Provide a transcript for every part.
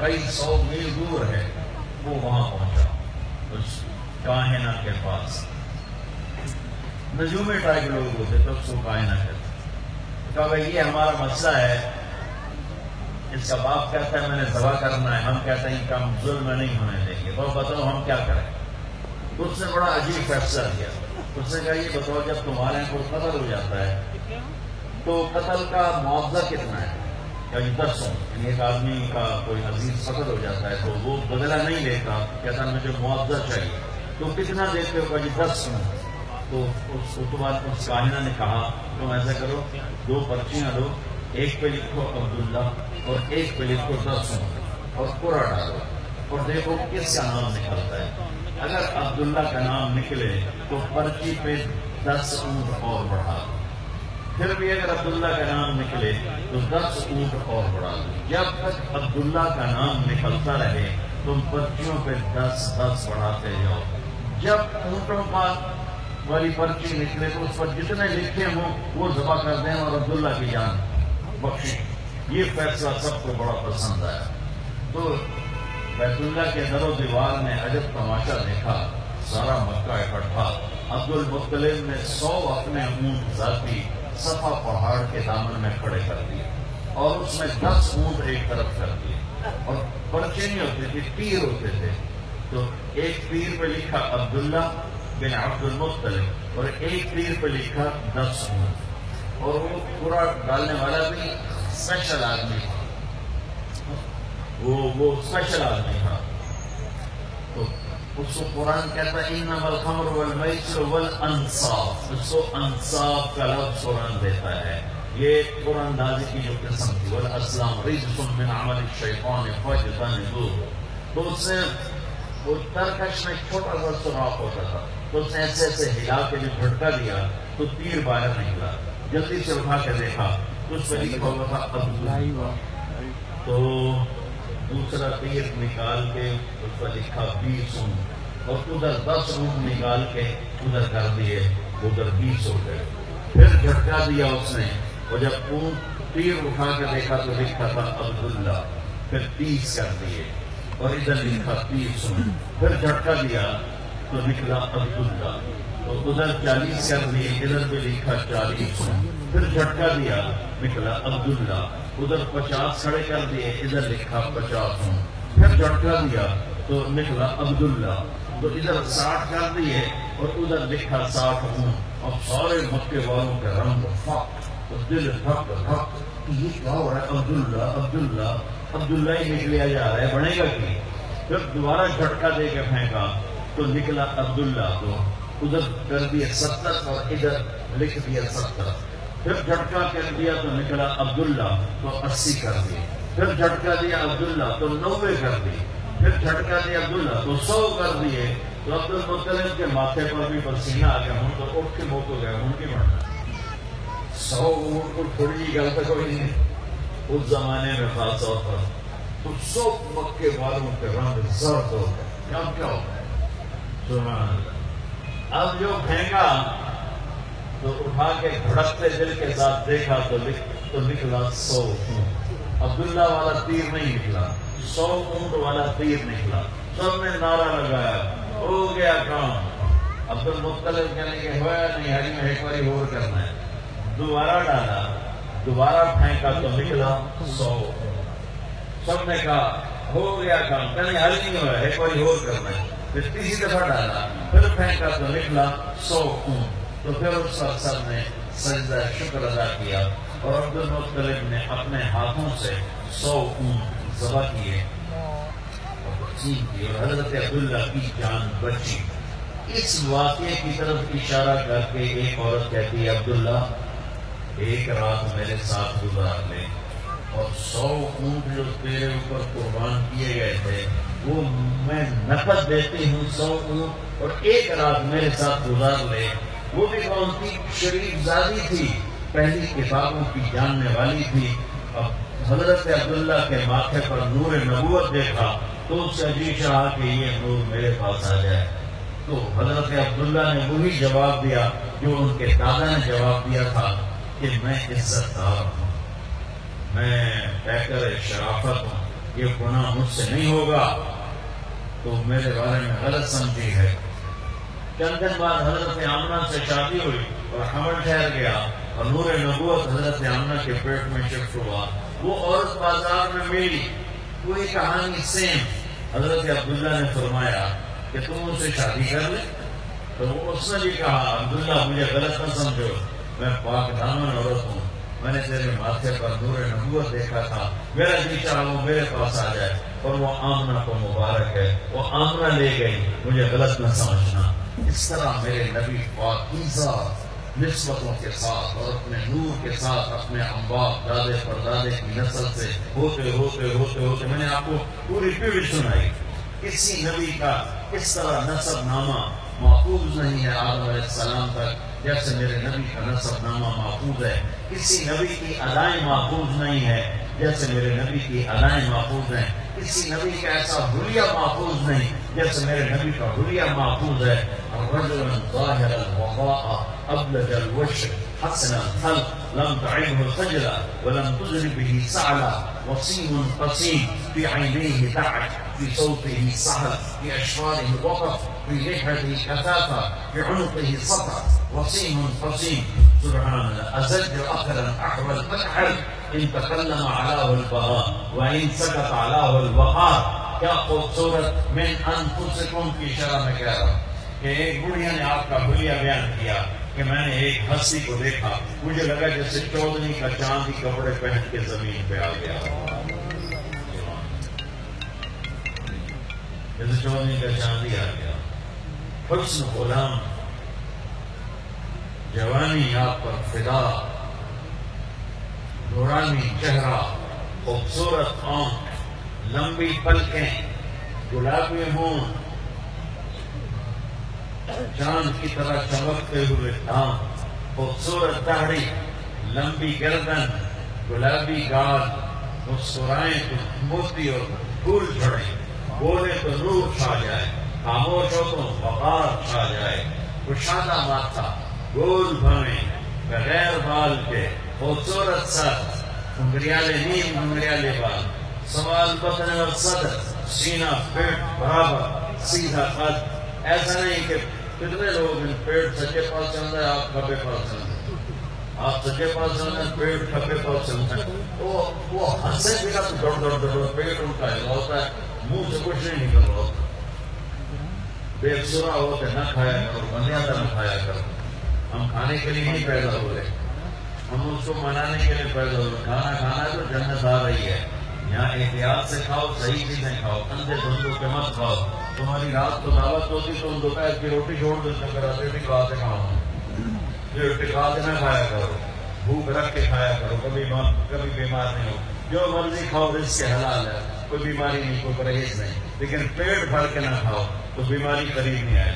کئی 100 میل دور ہے، وہ وہاں پہنچا اس کاہنہ کے پاس. نجومی ٹائپ لوگ ہوتے تو اس کو کاہنہ کہتے. کہا بھائی یہ ہمارا مسئلہ ہے، اس کا باپ کہتا ہے میں نے ذبح کرنا ہے، ہم کہتے ہیں کہ ہم ظلم نہیں ہونے دیں گے، تو بتاؤ ہم کیا کریں. اس نے بڑا عجیب فیصلہ کیا. اس نے کہا یہ بتاؤ جب تمہارے یہاں کوئی قتل ہو جاتا ہے تو قتل کا معاوضہ کتنا ہے؟ کہ 10 سو. ایک آدمی کا کوئی عزیز قتل ہو جاتا ہے تو وہ بدلہ نہیں لیتا، کہتا مجھے معاوضہ چاہیے. تو کتنا دیتے ہو؟ کہ 10 سو. تو اس بعد اس کاہنہ نے کہا تم ایسا کرو 2 پرچیاں دو، ایک پہ لکھو عبداللہ اور ایک پہ لکھو 10 سو اور پورا ڈالو اور دیکھو کس کا نام نکلتا ہے. اگر عبداللہ کا نام نکلے تو پرچی پہ 10 اونٹ اور بڑھا دو. پھر بھی اگر عبداللہ کا نام نکلے تو 10 اونٹ اور بڑھا دو. جب تک عبداللہ کا نام نکلتا رہے تم پرچیوں پہ 10 بڑھاتے جاؤ. جب اونٹوں کا والی پرچی نکلے تو اس پر جتنے لکھے ہوں وہ ذبح کر دیں اور عبداللہ کی جان بخشیں. یہ فیصلہ سب کو بڑا پسند آیا. تو بیت اللہ کے در و دیوار نے عجب تماشا دیکھا. سارا مکہ اکٹھا. عبد المطلب نے 100 اپنے اونٹ ذاتی صفا پہاڑ کے دامن میں کھڑے کر دیے اور اس میں 10 اونٹ ایک طرف کر دیے. اور پرچے نہیں ہوتے تھے، پیر ہوتے تھے. تو ایک پیر پہ لکھا عبداللہ بن عبد المطلب اور ایک پیر پہ لکھا 10 اونٹ. اور وہ پورا ڈالنے والا بھی اسپیشل آدمی تھا، وہ اسپیشل آدمی تھا. تو اس کو قرآن کہتا ہے انما الخمر والمیسر والانصاب. اس کو انصاب کا لفظ قرآن دیتا ہے. یہ قرآن نازل کی جو قسم تھی والاسلام رجس من عمل الشیطان فاجتنبوہ. تو اس سے وہ ترکش میں چھوٹا سا سوراخ ہوتا تھا تو اس نے ایسے ایسے ہلا کے جو جھٹکا دیا تو تیر باہر نکلا. جلدی سے اٹھا کے دیکھا تو اس پہ لکھا ہوا تھا عبداللہ. تو دوسرا تیر نکال کے اس پر لکھا 20 اونٹ اور ادھر 10 اونٹ نکال کے ادھر کر دیے، ادھر 20 ہو گئے. پھر جھٹکا دیا اس نے اور جب اونٹ تیر اٹھا کے دیکھا تو لکھا تھا عبداللہ. پھر 30 کر دیے اور ادھر لکھا 30 اونٹ. پھر جھٹکا دیا تو نکلا عبداللہ. تو ادھر 40 کر دیے، ادھر بھی لکھا 40 اونٹ. پھر جھٹکا دیا نکلا عبداللہ. ادھر 50 کھڑے کر دیے، ادھر لکھا 50 اونٹ. پھر جھٹکا دیا تو نکلا عبداللہ. تو ادھر 60 کر دیے اور ادھر لکھا 60 اونٹ. اور سارے مکے والوں کے رنگ تو دل دھک دھک یہ کیا ہو رہا ہے؟ عبداللہ عبداللہ عبداللہ ہی نکلیا جا رہا ہے، بنے گا کی. پھر دوبارہ جھٹکا دے کے پھینکا تو نکلا عبداللہ. تو ادھر کر دیا 70 اور ادھر لکھ دیا 70. پھر جھٹکا کر دیا تو نکلا عبداللہ تو 80 کر دی. پھر جھٹکا دیا عبداللہ تو 90 کر دی. پھر جھٹکا دیا عبداللہ تو 100 کر دیے. تو عبد المطلب کے ماتھے پر بھی پسینہ آ گیا. ہوں تو اٹھ کے موت ہو گیا، ہوں کی مرنا 100 اونٹ کو تھوڑی جی گل تک کوئی نہیں اس زمانے میں خاص طور پر. تو سب مکے والوں کے رنگ زرد ہو گئے. کیا ہو گئے؟ سبحان اللہ. اب جو پھینکا تو اٹھا کے دھڑکتے دل کے ساتھ دیکھا تو نکلا 100 اونٹ. عبداللہ والا تیر نہیں نکلا، 100 اونٹ والا تیر نکلا. سب نے نعرہ لگایا ہو گیا کام. عبد المطلب کہنے کے ہوا نہیں، حج میں ایک باری اور کرنا ہے. دوبارہ ڈالا، دوبارہ پھینکا تو نکلا 100. سب نے کہا ہو گیا کام. کہنے حل نہیں ہوا، ایک باری اور کرنا ہے. پھر تیسری دفعہ ڈالا، پھر پھینکا تو نکلا 100 اونٹ. تو پھر اس افسر نے سجدہ شکر ادا کیا اور عبد المطلب نے اپنے ہاتھوں سے 100 اونٹ ذبح کیے اور تقسیم کیے اور حضرت عبداللہ کی جان بچی. اس واقعے کی طرف اشارہ کر کے ایک عورت کہتی ہے عبداللہ ایک رات میرے ساتھ گزار لے اور 100 اونٹ جو تیرے اوپر قربان کیے گئے تھے وہ میں نقد دیتی ہوں 100 اونٹ اور ایک رات میرے ساتھ گزار لے. وہ بھی کون تھی؟ شریف زادی تھی، پہلی کتابوں کی جاننے والی تھی. اب حضرت عبداللہ کے ماتھے پر نور نبوت دیکھا تو اس سے عجیب چاہا کہ یہ نور میرے پاس آ جائے. تو حضرت عبداللہ نے وہی جواب دیا جو ان کے دادا نے جواب دیا تھا کہ میں عزت دار ہوں، میں پیکر شرافت ہوں، یہ گناہ مجھ سے نہیں ہوگا تو میرے بارے میں غلط سمجھی ہے۔ چند دن بعد حضرت آمنہ سے شادی ہوئی اور حمل ٹھہر گیا اور نور نبوت حضرت آمنہ کے پیٹ میں شفٹ ہوا۔ وہ عورت بازار میں ملی، وہی کہانی سیم۔ حضرت عبداللہ نے فرمایا کہ تم ان سے شادی کر لے، تو اس نے بھی کہا عبداللہ مجھے غلط نہ سمجھو، میں پاک دامن عورت ہوں، میں نے تیرے ماتھے پر نور نبوت دیکھا تھا، میرا جی چاہا وہ میرے پاس آ جائے، اور وہ آمنہ کو مبارک ہے، وہ آمنہ لے گئی، مجھے غلط نہ سمجھنا۔ اس طرح میرے نبی پاکیزہ نسبتوں کے ساتھ اور اپنے نور کے ساتھ اپنے انباء دادے پردادے کی نسل سے ہوتے ہوتے ہوتے ہوتے میں نے آپ کو پوری پیڑھی سنائی۔ کسی نبی کا اس طرح نسب نامہ محفوظ نہیں ہے آدم علیہ السلام تک جیسے میرے نبی کا نسب نامہ محفوظ ہے۔ کسی نبی کی ادائیں محفوظ نہیں ہے جیسے میرے نبی کی ادائیں محفوظ ہیں۔ کسی نبی کا ایسا حلیہ محفوظ نہیں جیسے میرے نبی کا حلیہ محفوظ ہے۔ رجلا ظاہر الوضاء ابلج الوجه حسن الخلق لم تعبه الخجلة ولم تزر به سعلة وصيم قصيم في عينيه دعج في صوته سهل في أشفاره وقف في لحيته كثافة في عنقه سطع وصيم قصيم سبحان الله أزج أخرا أحول أكحل إن تكلم علاه البهاء وإن سكت علاه الوقار کیا خوبصورت من انفسکم کی شرح میں کہہ رہا ہوں کہ ایک بڑھیا نے آپ کا حلیہ بیان کیا کہ میں نے ایک ہستی کو دیکھا، مجھے لگا جیسے چودھری کا چاندی کپڑے پہن کے زمین پہ آ گیا، جیسے چودھری کا چاندی آ گیا۔ حسن غلام، جوانی آپ پر فدا، نورانی چہرہ، خوبصورت آنکھ، لمبی پلکیں، گلابی ہون، چاند کی طرح چمکتے ہوئے دانت، خوبصورت داڑھی، لمبی گردن، گلابی گال، مسکرائیں تو موتی اور پھول جھڑیں، بولے تو نور چھا جائے، خاموش ہو تو وقار چھا جائے، کشادہ ماتھا، گول بھویں، بغیر بال کے، خوبصورت سر، گھنگریالے نیم گھنگریالے بال، سوال بطن اور صدر، سینہ پیٹ برابر، سیدھا قد۔ ایسا نہیں کہ کتنے لوگ پیٹ سچے پاس چلتا ہے، آپ کھبے پاس چلتے ہیں، آپ سچے پاس چلتے ہیں، پیٹ کھبے پاس چلتا ہے، وہ ہنسے بھی نہ تو دوڑ دوڑ پیٹ ان کا ہلا ہوتا ہے، منہ سے کچھ نہیں نکل رہا ہوتا۔ بے سرا ہوتے نہ کھایا کرو، بنیادہ نہ کھایا کرو۔ ہم کھانے کے لیے نہیں پیدا ہوئے، ہم اس کو منانے کے لیے پیدا ہوئے۔ کھانا کھانا ہے تو جنت آ رہی ہے، یہاں احتیاط سے کھاؤ، صحیح چیزیں کھاؤ، اندھے دھندوں کے مت کھاؤ۔ تمہاری رات کو دعوت ہوتی تو تم دوپہر کی روٹی چھوڑ دیتے، پھر آتے ٹکا کے کھاؤ، ٹکا کے نہ کھایا کرو، بھوک رکھ کے کھایا کرو، کبھی بیمار نہیں ہو، جو مرضی کھاؤ، رزق کے حلال ہے، کوئی بیماری نہیں، کوئی پرہیز نہیں، لیکن پیٹ بھر کے نہ کھاؤ تو بیماری قریب نہیں آئے۔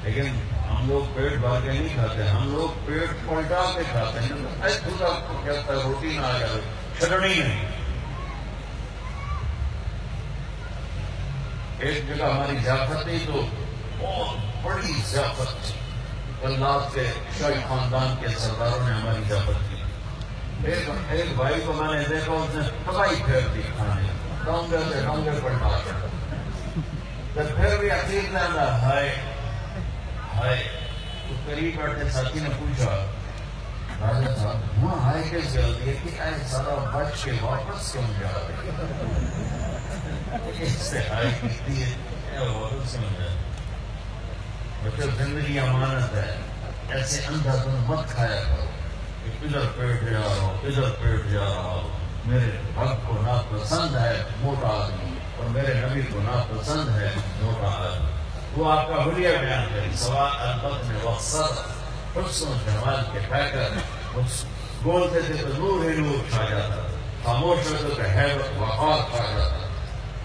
لیکن ہم لوگ پیٹ بھر کے نہیں کھاتے، ہم لوگ پیٹ پلٹا کے کھاتے ہیں۔ خود آپ کو کہتا ہے روٹی نہ آ جائے، چھٹنی نہیں۔ ایک جگہ ہماری ضیافت تھی تو بہت بڑی ضیافت تھی، اللہ کے شاہی خاندان کے سرداروں نے ہماری ضیافت کی۔ ایک بھائی کو میں نے دیکھا، اس نے تباہی پھیر دی کھانے، ڈونگے سے ڈونگے پلٹا کے، پھر بھی عقید نہ آتا، ہائے ہائے۔ تو قریب بیٹھے ساتھی نے پوچھا، راجا صاحب وہاں ہائے کس جلدی ہے کہ اے سارا بچ کے واپس کیوں جا رہے؟ بچوں زندگی امانت ہے، ایسے اندھا دن مت کھایا کرو کہ ادھر پیٹ جا رہا ہو، ادھر پیٹ جا رہا ہو۔ میرے رب کو ناپسند ہے موٹا آدمی، اور میرے نبی کو ناپسند ہے موٹا آدمی۔ وہ آپ کا حلیہ بیان کریں، سوال البطن والصدر، حسن و جمال کے پیکر، بولتے تھے تو نور ہی نور چھا جاتا، خاموش ہوتے تو حیبت وقار چھا جاتا۔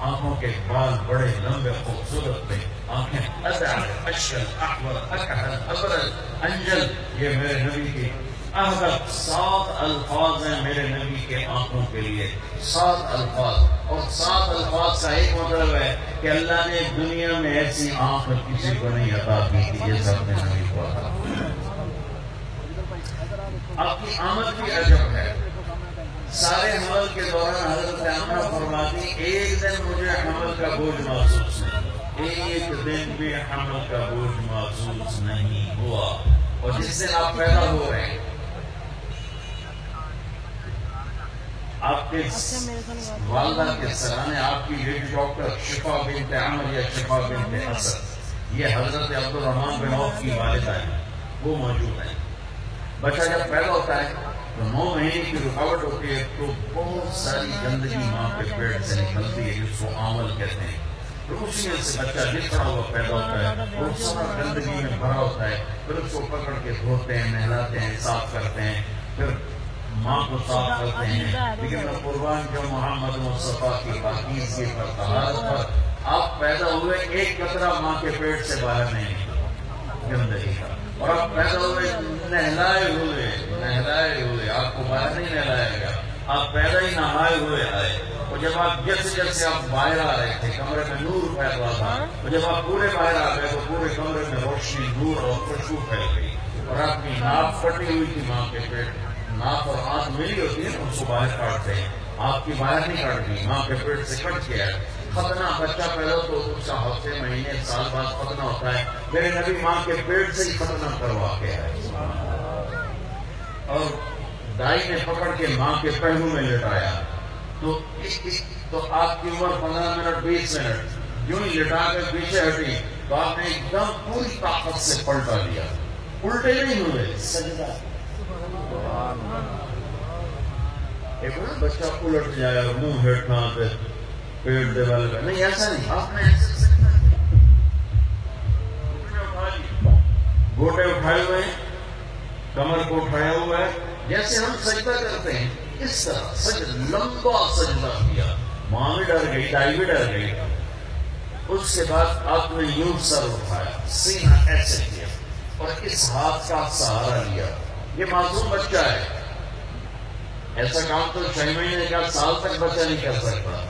آنکھوں کے بال بڑے لمبے خوبصورت تھے، آنکھیں ادعر اشکل احور اکحل ابرل انجل۔ یہ میرے نبی کی احدب 7 الفاظ ہیں میرے نبی کے آنکھوں کے لیے، 7 الفاظ۔ اور 7 الفاظ کا ایک مطلب ہے کہ اللہ نے دنیا میں ایسی آنکھ کسی کو نہیں عطا کی تھی جیسے اپنے نبی کو عطا۔ آپ کی آمد بھی عجب ہے، سارے حمل کے دوران حضرت آمنہ فرماتی ایک دن مجھے حمل کا بوجھ محسوس نہیں، ایک دن بھی حمل کا بوجھ محسوس نہیں ہوا۔ اور جس دن آپ پیدا ہو رہے ہیں، آپ کے والدہ کے سرانے آپ کی لیڈی ڈاکٹر شفا بنت عمر یا شفا بنت اسد، یہ حضرت عبد الرحمن بن عوف کی والدہ ہیں، وہ موجود ہیں۔ بچہ جب پیدا ہوتا ہے تو 9 مہینے کی رکاوٹ ہوتی ہے، تو بہت ساری گندگی ماں کے پیٹ سے نکلتی ہے جس کو آمل کہتے ہیں۔ تو اسی میں سے بچہ لکھا ہوا پیدا ہوتا ہے، وہ سارا گندگی میں بھرا ہوتا ہے، پھر اس کو پکڑ کے دھوتے ہیں، نہلاتے ہیں، صاف کرتے ہیں، پھر ماں کو صاف کرتے ہیں۔ لیکن میں قربان جو محمد مصطفیٰ کی پاکیزگی پر، طہارت پر، آپ پیدا ہوئے ایک قطرہ ماں کے پیٹ سے باہر نہیں نکلا گندگی کا، اور آپ پیدا ہوئے نہلائے ہوئے، آپ کو باہر نہیں نہلایا گیا، آپ پیدا ہی نہائے ہوئے آئے۔ اور جب آپ جیسے آپ باہر آ رہے تھے، کمرے میں نور پھیل رہا تھا، اور جب آپ پورے باہر آ گئے تو پورے کمرے میں روشنی، نور اور خوشبو پھیل گئی، اور آپ کی ناک پھٹی ہوئی تھی ماں کے پیٹ، ناک اور آنکھ ملی ہوتی ہے، اس کو باہر کاٹتے ہیں، آپ کی باہر نہیں کاٹ گئی، ماں کے پیٹ سے کٹ گیا۔ ختنہ بچہ پیدا تو اس کا ہفتے مہینے سال بعد ختنہ ہوتا ہے، میرے نبی ماں کے پیٹ سے ہی ختنہ کروا کے آئے، اور دائی نے پکڑ کے ماں کے پہلو میں لٹایا، تو آپ کی عمر 15 منٹ 20 منٹ یوں ہی لٹا کے پیچھے ہٹی، تو آپ نے ایک دم پوری طاقت سے پلٹا دیا، الٹے نہیں ہوئے، سجدہ۔ ایک بچہ الٹ جائے اور منہ ہیٹھا پہ پیٹ دے والے نہیں، ایسا نہیں، آپ نے ایسے سجدہ کیا، گھوٹے اٹھائے ہوئے ہیں، کمر کو اٹھایا ہوا ہے، جیسے ہم سجدہ کرتے ہیں اس طرح سجدہ، لمبا سجدہ کیا۔ ماں بھی ڈر گئی، دائی بھی ڈر گئی۔ اس کے بعد آپ نے یوں سر اٹھایا، سینہ ایسے کیا، اور اس ہاتھ کا سہارا لیا۔ یہ معصوم بچہ ہے، ایسا کام تو 6 مہینے کا سال تک بچہ نہیں کر سکتا۔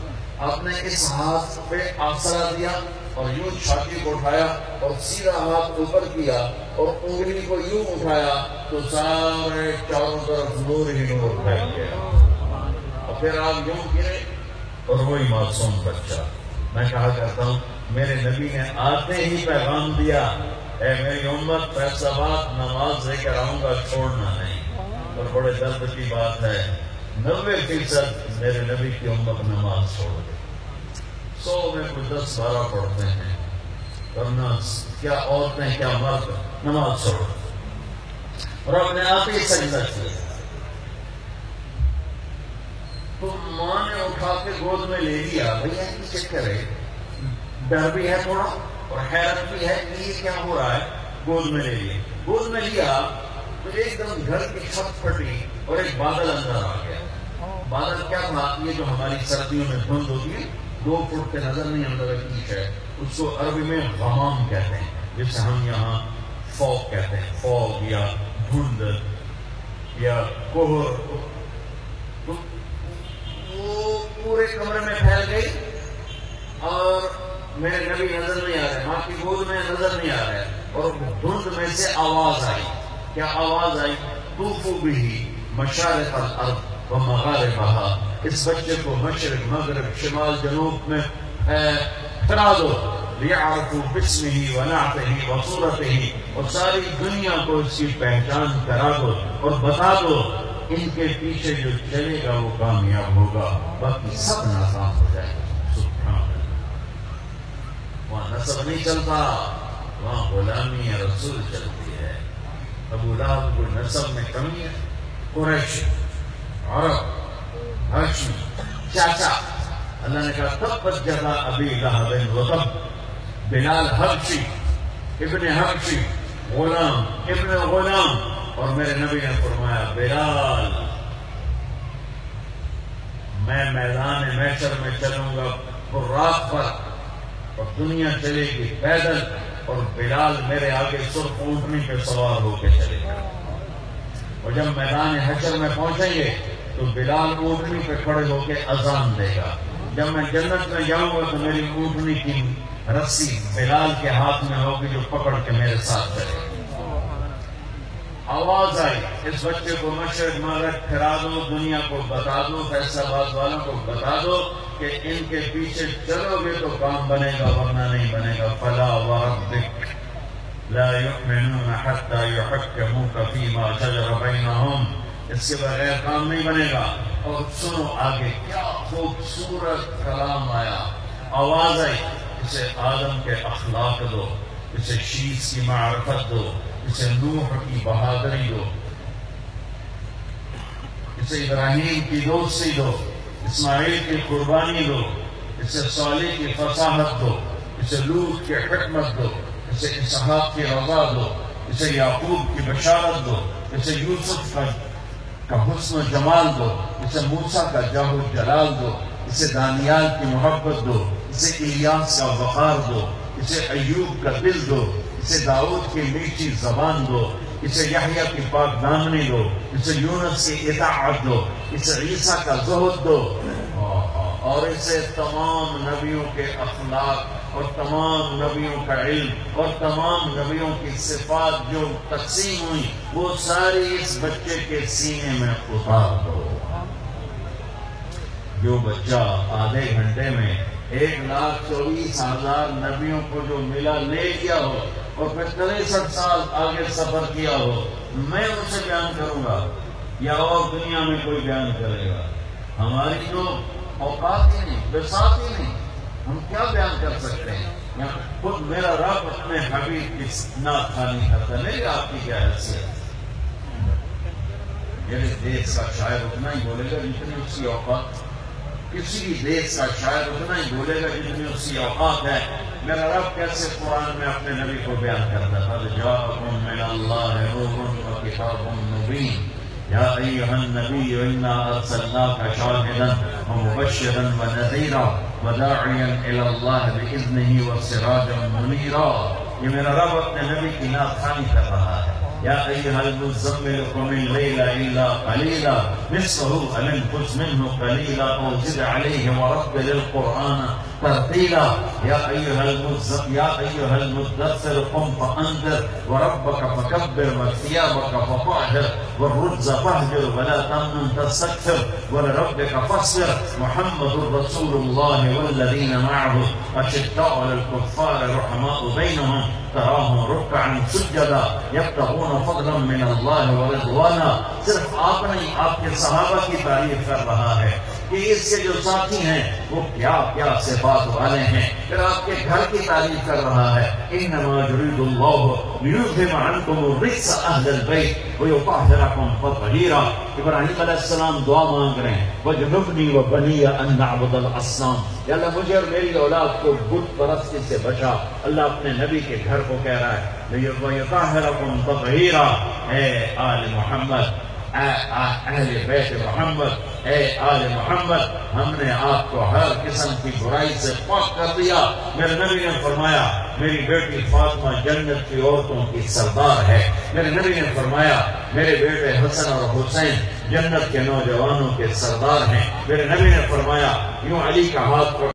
آپ نے اس ہاتھ پہ آسرا دیا اور یوں چھاتی کو اٹھایا اور سیدھا ہاتھ اوپر کیا اور انگلی کو یوں اٹھایا تو سارے چاروں طرف نور ہی نور پھیل گیا، اور پھر آپ یوں گرے اور وہی معصوم بچہ۔ میں کہا کرتا ہوں میرے نبی نے آتے ہی پیغام دیا، اے میری امت فیصلہ باد نماز لے کر آؤں گا، چھوڑنا نہیں۔ اور بڑے درد کی بات ہے 90% میرے نبی کی امت نماز چھوڑ گئی، 100 میں کوئی 10-12 پڑھتے ہیں، ورنہ کیا عورتیں کیا مرد نماز چھوڑ، اور اپنے آپ ہی سجدہ کیا۔ تو ماں نے اٹھا کے گود میں لے لیا، بھیا یہ چکر ہے، ڈر بھی ہے تھوڑا اور حیرت بھی ہے کہ یہ کیا ہو رہا ہے، گود میں لے لیا۔ گود میں لیا تو ایک دم گھر کی چھت پھٹی اور ایک بادل اندر آ گیا۔ بادل کیا تھا؟ یہ جو ہماری سردیوں میں دھند ہوتی ہے، 2 فٹ کے نظر نہیں اندر ایک ہے، اس کو عربی میں غمام کہتے ہیں، جسے ہم یہاں فوگ کہتے ہیں، فوگ یا دھند یا کوہر۔ وہ پورے کمرے میں پھیل گئی اور میرے نبی نظر نہیں آ رہے، ماں کی گود میں نظر نہیں آ رہے، اور دھند میں سے آواز آئی۔ کیا آواز آئی؟ طوفوا بہ مشارق الارض و مغاربها، اس بچے کو مشرق مغرب شمال جنوب میں پھیلا دو، لیعرفوا باسمہ ونعتہ وصورتہ، اور ساری دنیا کو اس کی پہچان کرا دو اور بتا دو، ان کے پیچھے جو چلے گا وہ کامیاب ہوگا، باقی سب ناکام ہو جائے گا۔ سبحان اللہ، وہاں نسب نہیں چلتا، وہاں غلامی رسول چلتی ہے۔ ابو لہب کو نسب میں کمی ہے، قریش، عرب، ہاشمی، چاچا۔ اللہ نے کہا تبت یدا ابی لہب وتب، بلال حبشی ابن حبشی، غلام ابن غلام، اور میرے نبی نے فرمایا بلال میں میدان محشر میں چلوں گا براق پر، اور دنیا چلے گی پیدل، اور بلال میرے آگے سرخ اونٹنی پہ سوار ہو کے چلے گا۔ اور جب میدان حشر میں پہنچیں گے تو بلال اونٹنی پہ کھڑے ہو کے اذان دے گا۔ جب میں جنت میں جاؤں گا تو میری اونٹنی کی رسی بلال کے ہاتھ میں ہوگی جو پکڑ کے میرے ساتھ چلے گا۔ آواز آئی اس بچے کو مشرق مغرب پھرا دو، دنیا کو بتا دو، فیصل آباد والوں کو بتا دو کہ ان کے پیچھے چلو گے تو کام بنے گا ورنہ نہیں بنے گا۔ فلا وربک لا یؤمنون حتی یحکموک فیما شجر بینہم، اس کے بغیر کام نہیں بنے گا۔ اور سنو آگے کیا خوبصورت کلام آیا، آواز آئی، اسے آدم کے اخلاق دو، اسے شیش کی معرفت دو، اسے نوح کی بہادری دو، اسے ابراہیم کی دوستی دو، اسماعیل کی قربانی دو، اسے صالح کی فصاحت دو، اسے لوط کی حکمت دو، اسے اسحاق کی رضا دو، اسے یعقوب کی بشارت دو، اسے یوسف کا حسن و جمال دو، اسے موسیٰ کا جاہ و جلال دو، اسے دانیال کی محبت دو، اسے الیاس کا وقار دو، اسے ایوب کا دل دو، اسے داؤد کی میٹھی زبان دو، اسے یحییٰ کی پاک دامنی دو، اسے یونس کی اطاعت دو، اسے عیسیٰ کا زہد دو، اور اسے تمام نبیوں کے اخلاق اور تمام نبیوں کا علم اور تمام نبیوں کی صفات جو تقسیم ہوئی وہ ساری اس بچے کے سینے میں اتار دو۔ جو بچہ آدھے گھنٹے میں 1,24,000 نبیوں کو جو ملا لے گیا ہو اور پھر 63 سال آگے سفر کیا ہو، میں اسے بیان کروں گا یا اور دنیا میں کوئی بیان کرے گا؟ ہماری تو اوقات ہی نہیں، بساط ہی نہیں، ہم کیا بیان کر سکتے ہیں؟ خود میرا رب اپنے حبیب کی نعت خوانی کرتا ہے، میری آپ کی کیا حیثیت؟ میرے دیش کا شاعر اتنا ہی بولے گا جتنی اس کی اوقات، کسی بھی دیش کا شاعر اتنا ہی بولے گا جتنی اس کی اوقات ہے۔ میرا رب کیسے قرآن میں اپنے نبی کو بیان کرتا تھا، جاءکم من اللہ نور و کتاب مبین، یا ایھا النبی انا ارسلناک شاہدا ومبشرا ونذیرا وداعیا الی اللہ باذنہ وسراجا منیرا۔ یہ میرا رب اپنے نبی کی نعت خوانی کر رہا ہے۔ یا ایھا المزمل قم اللیل الا قلیلا نصفہ او انقص منہ قلیلا او زد علیہ ورتل القرآن ترتیلا۔ یا ایھا المدثر قم فانذر وربک فکبر وثیابک فطہر والرجز فاہجر ولا تمنن تستکثر ولربک فاصبر محمد رسول اللہ والذین معہ اشداء علی الکفار رحماء بینہم تراہم رکعا سجدا یبتغون فضلا من اللہ ورضوانا۔ صرف آپ نہیں، آپ کے صحابہ کی تعریف کر رہا ہے کہ اس کے جو ساتھی ہیں وہ کیا کیا صفات والے ہیں، پھر آپ کے گھر کی تعریف کر رہا ہے۔ انما یرید اللہ لیذھب عنکم الرجس اہل البیت ویطہرکم تطہیرا۔ ابراہیم علیہ السلام دعا مانگ رہے ہیں، وجنبنی وبنی ان نعبد الاصنام، یا اللہ مجھے اور میری اولاد کو بت پرستی سے بچا۔ اللہ اپنے نبی کے گھر کو کہہ رہا ہے وَيُطَهِّرَكُمْ تَطْهِيرًا، اے آل محمد، اے اہل بیت محمد، اے آل محمد، ہم نے آپ کو ہر قسم کی برائی سے پاک کر دیا۔ میرے نبی نے فرمایا میری بیٹی فاطمہ جنت کی عورتوں کی سردار ہے۔ میرے نبی نے فرمایا میرے بیٹے حسن اور حسین جنت کے نوجوانوں کے سردار ہیں۔ میرے نبی نے فرمایا یوں علی کا ہاتھ